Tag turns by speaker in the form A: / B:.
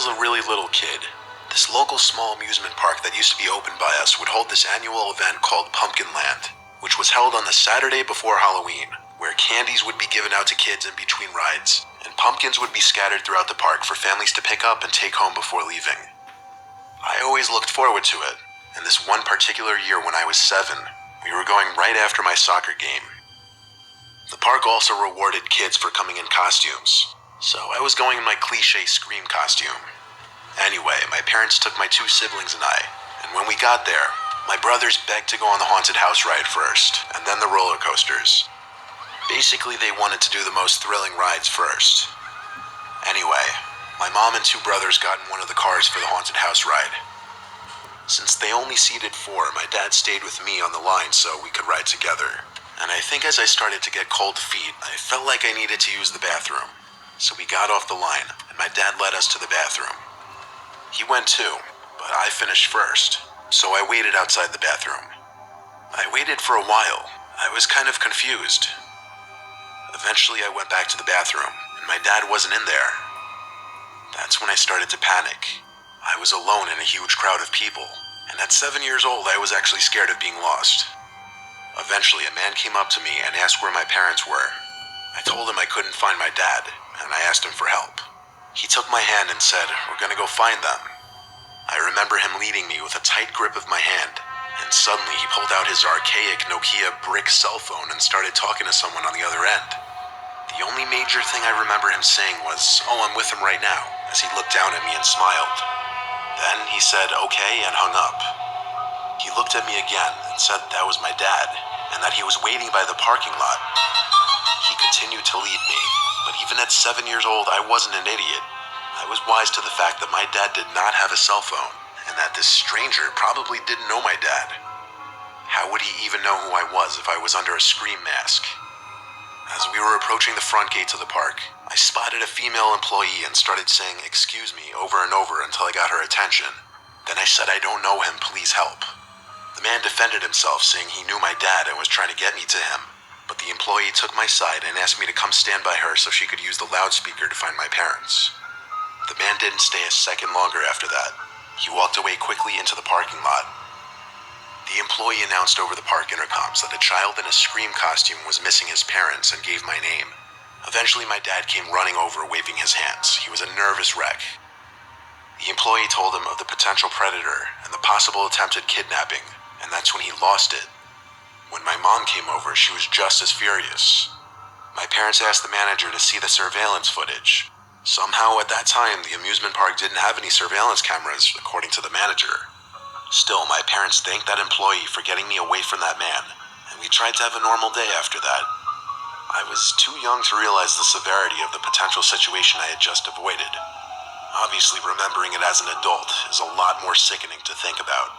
A: was a really little kid, this local small amusement park that used to be opened by us would hold this annual event called Pumpkin Land, which was held on the Saturday before Halloween, where candies would be given out to kids in between rides, and pumpkins would be scattered throughout the park for families to pick up and take home before leaving. I always looked forward to it, and this one particular year when I was 7, we were going right after my soccer game. The park also rewarded kids for coming in costumes, so I was going in my cliche Scream costume. Anyway, my parents took my 2 siblings and I, and when we got there, my brothers begged to go on the haunted house ride first, and then the roller coasters. Basically, they wanted to do the most thrilling rides first. Anyway, my mom and 2 brothers got in one of the cars for the haunted house ride. Since they only seated 4, my dad stayed with me on the line so we could ride together. And I think as I started to get cold feet, I felt like I needed to use the bathroom. So we got off the line, and my dad led us to the bathroom. He went too, but I finished first, so I waited outside the bathroom. I waited for a while. I was kind of confused. Eventually I went back to the bathroom, and my dad wasn't in there. That's when I started to panic. I was alone in a huge crowd of people, and at 7 years old I was actually scared of being lost. Eventually a man came up to me and asked where my parents were. I told him I couldn't find my dad, and I asked him for help. He took my hand and said, "We're gonna go find them." I remember him leading me with a tight grip of my hand, and suddenly he pulled out his archaic Nokia brick cell phone and started talking to someone on the other end. The only major thing I remember him saying was, "Oh, I'm with him right now," as he looked down at me and smiled. Then he said, "Okay," and hung up. He looked at me again and said that was my dad, and that he was waiting by the parking lot. He continued to lead me, but even at 7 years old, I wasn't an idiot. I was wise to the fact that my dad did not have a cell phone, and that this stranger probably didn't know my dad. How would he even know who I was if I was under a Scream mask? As we were approaching the front gates of the park, I spotted a female employee and started saying "excuse me" over and over until I got her attention. Then I said, "I don't know him, please help." The man defended himself, saying he knew my dad and was trying to get me to him, but the employee took my side and asked me to come stand by her so she could use the loudspeaker to find my parents. The man didn't stay a second longer after that. He walked away quickly into the parking lot. The employee announced over the park intercoms that a child in a Scream costume was missing his parents and gave my name. Eventually my dad came running over, waving his hands. He was a nervous wreck. The employee told him of the potential predator and the possible attempted kidnapping, and that's when he lost it. When my mom came over, she was just as furious. My parents asked the manager to see the surveillance footage. Somehow at that time, the amusement park didn't have any surveillance cameras, according to the manager. Still, my parents thanked that employee for getting me away from that man, and we tried to have a normal day after that. I was too young to realize the severity of the potential situation I had just avoided. Obviously, remembering it as an adult is a lot more sickening to think about.